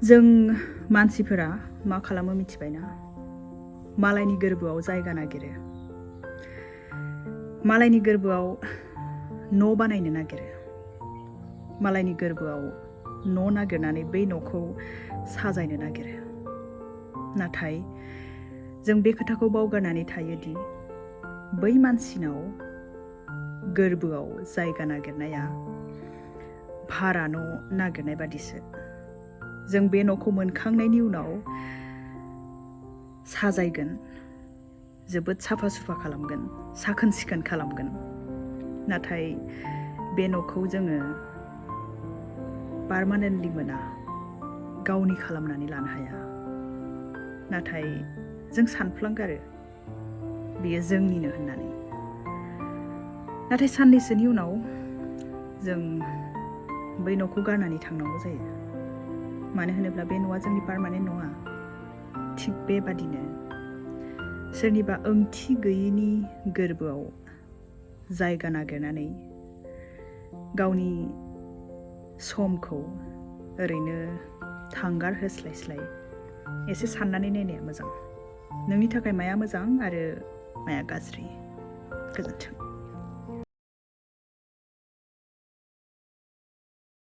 जों मानसिफोरा मा खालामो मिथिबायना? मालायनि गोरबोआव जायगा नागिरो, मालायनि गोरबोआव न' बानायनो नागिरो, मालायनि गोरबोआव न' नागिरनानै बै न'खौ साजायनो नागिरो। नाथाय जों बे खोथाखौ बावगारनानै थायोदि बै मानसिनाव गोरबोआव जायगा नागिरनाया भारा न' नागिरनाय बादिसो। जों बे न'खौ मोनखांनायनि उनाव साजायगोन, जोबोद साफा सुफा खालामगोन, साखोन सिखोन खालामगोन। नाथाय बे न'खौ जोङो पारमानेन्टलि मोना, गावनि खालामनानै लानो हाया। नाथाय जों सानफ्लांगारो बेयो जोंनिनो होननानै। नाथाय साननैसोनि उनाव जों बै न'खौ गारनानै थांनांगौ जायो। मानो होनोब्ला बे न'आ जोंनि पारमानेन्ट नङा। थिग बेबादिनो सोरनिबा ओंथि गैयैनि गोरबोआव जायगा नागिरनानै गावनि समखौ ओरैनो थांगार होस्लायस्लाय एसे साननानै नायनाया मोजां। नोंनि थाखाय माया मोजां आरो माया गाज्रि। गोजोन्थों।